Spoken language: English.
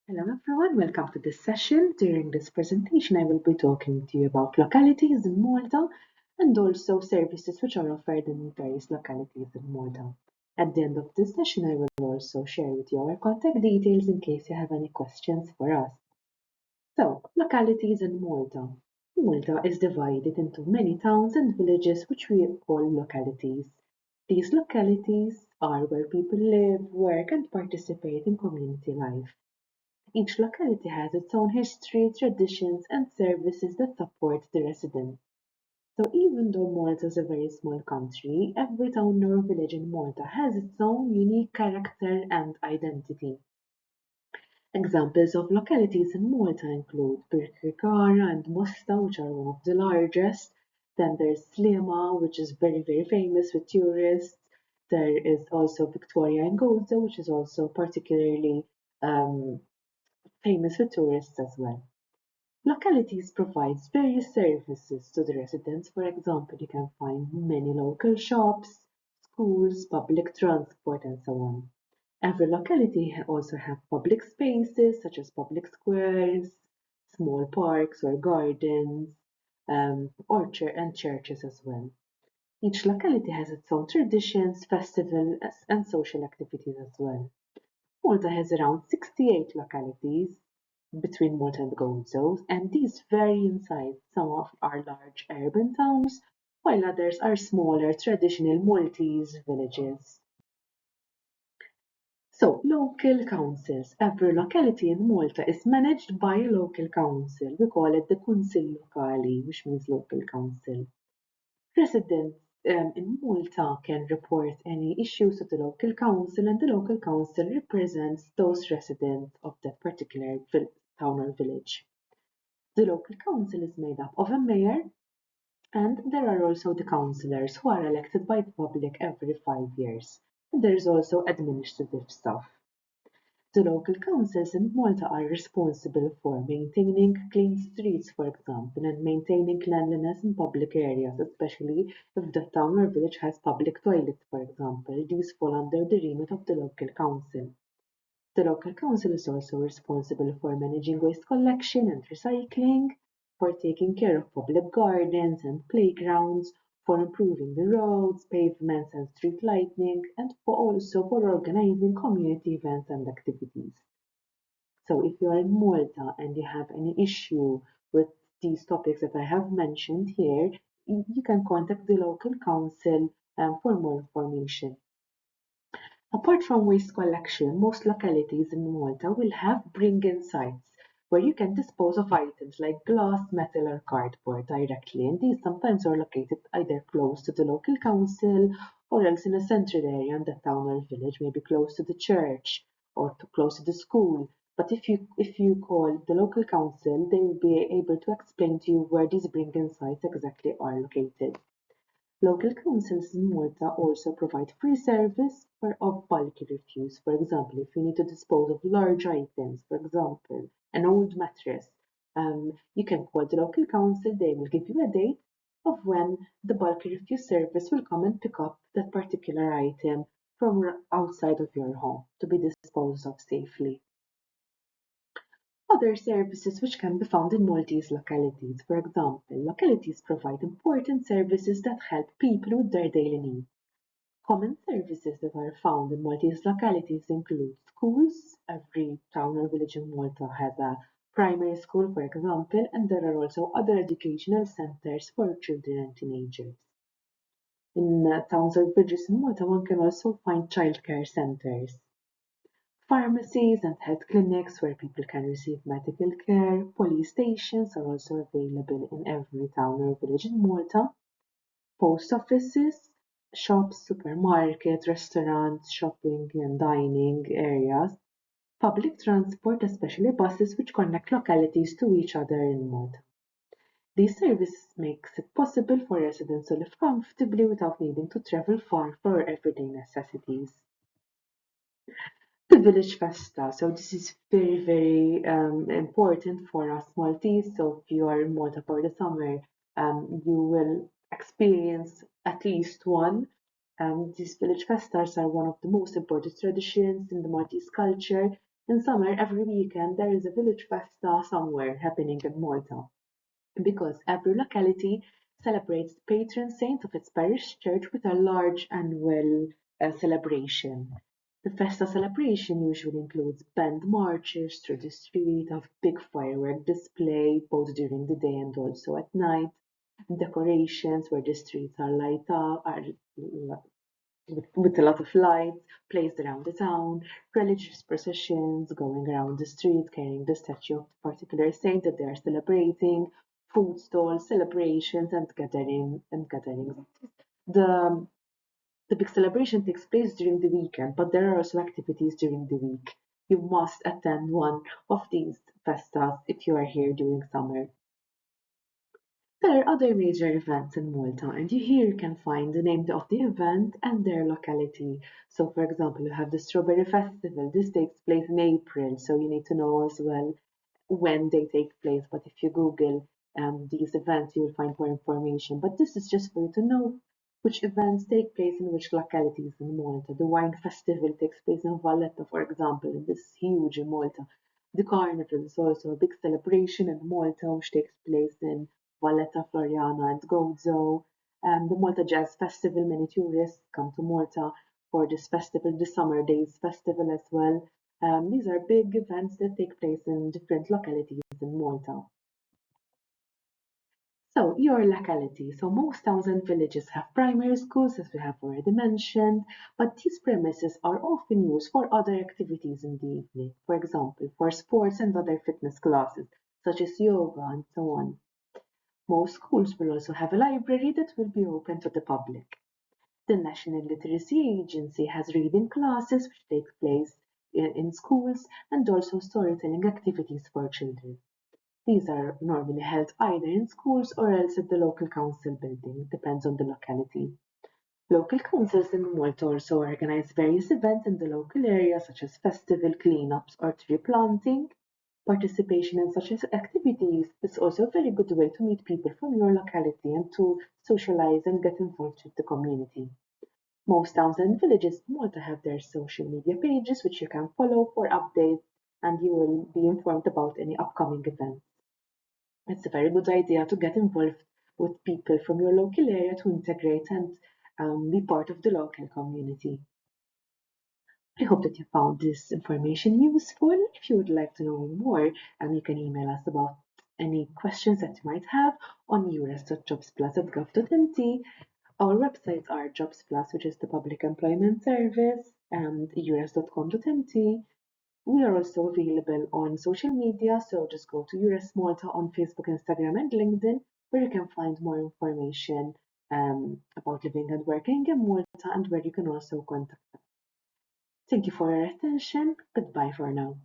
Hello everyone, welcome to this session. During this presentation, I will be talking to you about localities in Malta and also services which are offered in various localities in Malta. At the end of this session, I will also share with you our contact details in case you have any questions for us. So, localities in Malta. Malta is divided into many towns and villages which we call localities. These localities are where people live, work and participate in community life. Each locality has its own history, traditions, and services that support the residents. So even though Malta is a very small country, every town or village in Malta has its own unique character and identity. Examples of localities in Malta include Birkirkara and Mosta, which are one of the largest. Then there's Slima, which is very famous with tourists. There is also Victoria and Gozo, which is also particularly um, famous with tourists as well. Localities provides various services to the residents. For example, you can find many local shops, schools, public transport, and so on. Every locality also have public spaces such as public squares, small parks or gardens, and churches as well. Each locality has its own traditions, festivals, and social activities as well. Malta has around 68 localities between Malta and Gozo, and these vary in size. Some of are large urban towns, while others are smaller traditional Maltese villages. So, local councils. Every locality in Malta is managed by a local council. We call it the Kunsil Locali, which means local council. Residents in Malta can report any issues to the local council, and the local council represents those residents of that particular town or village. The local council is made up of a mayor, and there are also the councillors who are elected by the public every 5 years. And there is also administrative staff. The local councils in Malta are responsible for maintaining clean streets, for example, and maintaining cleanliness in public areas, especially if the town or village has public toilets, for example. These fall under the remit of the local council. The local council is also responsible for managing waste collection and recycling, for taking care of public gardens and playgrounds, for improving the roads, pavements and street lighting, and for organizing community events and activities. So if you are in Malta and you have any issue with these topics that I have mentioned here, you can contact the local council for more information. Apart from waste collection, most localities in Malta will have bring-in sites where you can dispose of items like glass, metal, or cardboard directly, and these sometimes are located either close to the local council or else in a central area in the town or village, maybe close to the church or close to the school. But if you call the local council, they will be able to explain to you where these bring-in sites exactly are located. Local councils in Malta also provide free service of bulk refuse. For example, if you need to dispose of large items, for example, an old mattress, you can call the local council. They will give you a date of when the bulk refuse service will come and pick up that particular item from outside of your home to be disposed of safely. Other services which can be found in Maltese localities. For example, localities provide important services that help people with their daily needs. Common services that are found in Maltese localities include schools. Every town or village in Malta has a primary school, for example, and there are also other educational centres for children and teenagers. In towns or villages in Malta, one can also find childcare centres. Pharmacies and health clinics where people can receive medical care. Police stations are also available in every town or village in Malta. Post offices, shops, supermarkets, restaurants, shopping and dining areas. Public transport, especially buses which connect localities to each other in Malta. These services makes it possible for residents to live comfortably without needing to travel far for everyday necessities. The village festa. So this is very important for us Maltese. So if you are in Malta for the summer, you will experience at least one. These village festas are one of the most important traditions in the Maltese culture. In summer, every weekend there is a village festa somewhere happening in Malta because every locality celebrates the patron saint of its parish church with a large annual celebration. The festa celebration usually includes band marches through the street, a big firework display both during the day and also at night, decorations where the streets are light up, are with a lot of lights placed around the town, religious processions going around the street carrying the statue of the particular saint that they are celebrating, food stalls, celebrations, and gatherings. The the big celebration takes place during the weekend, but there are also activities during the week. You must attend one of these festas if you are here during summer. There are other major events in Malta, and here you can find the name of the event and their locality. So, for example, you have the Strawberry Festival. This takes place in April, so you need to know as well when they take place. But if you Google these events, you'll find more information. But this is just for you to know which events take place in which localities in Malta. The Wine Festival takes place in Valletta, for example, and this is huge in Malta. The Carnival is also a big celebration in Malta, which takes place in Valletta, Floriana, and Gozo. The Malta Jazz Festival, many tourists come to Malta for this festival, the Summer Days Festival as well. These are big events that take place in different localities in Malta. So, your locality. So, most towns and villages have primary schools, as we have already mentioned, but these premises are often used for other activities in the evening. For example, for sports and other fitness classes, such as yoga and so on. Most schools will also have a library that will be open to the public. The National Literacy Agency has reading classes which take place in schools and also storytelling activities for children. These are normally held either in schools or else at the local council building, depends on the locality. Local councils in Malta also organize various events in the local area such as festival cleanups or tree planting. Participation in such activities is also a very good way to meet people from your locality and to socialize and get involved with the community. Most towns and villages in Malta have their social media pages which you can follow for updates and you will be informed about any upcoming events. It's a very good idea to get involved with people from your local area to integrate and be part of the local community. I hope that you found this information useful. If you would like to know more, you can email us about any questions that you might have on eures.jobsplus@gov.mt. Our websites are Jobs Plus, which is the public employment service, and eures.com.mt. We are also available on social media, so just go to EURES Malta on Facebook, Instagram, and LinkedIn, where you can find more information about living and working in Malta and where you can also contact us. Thank you for your attention. Goodbye for now.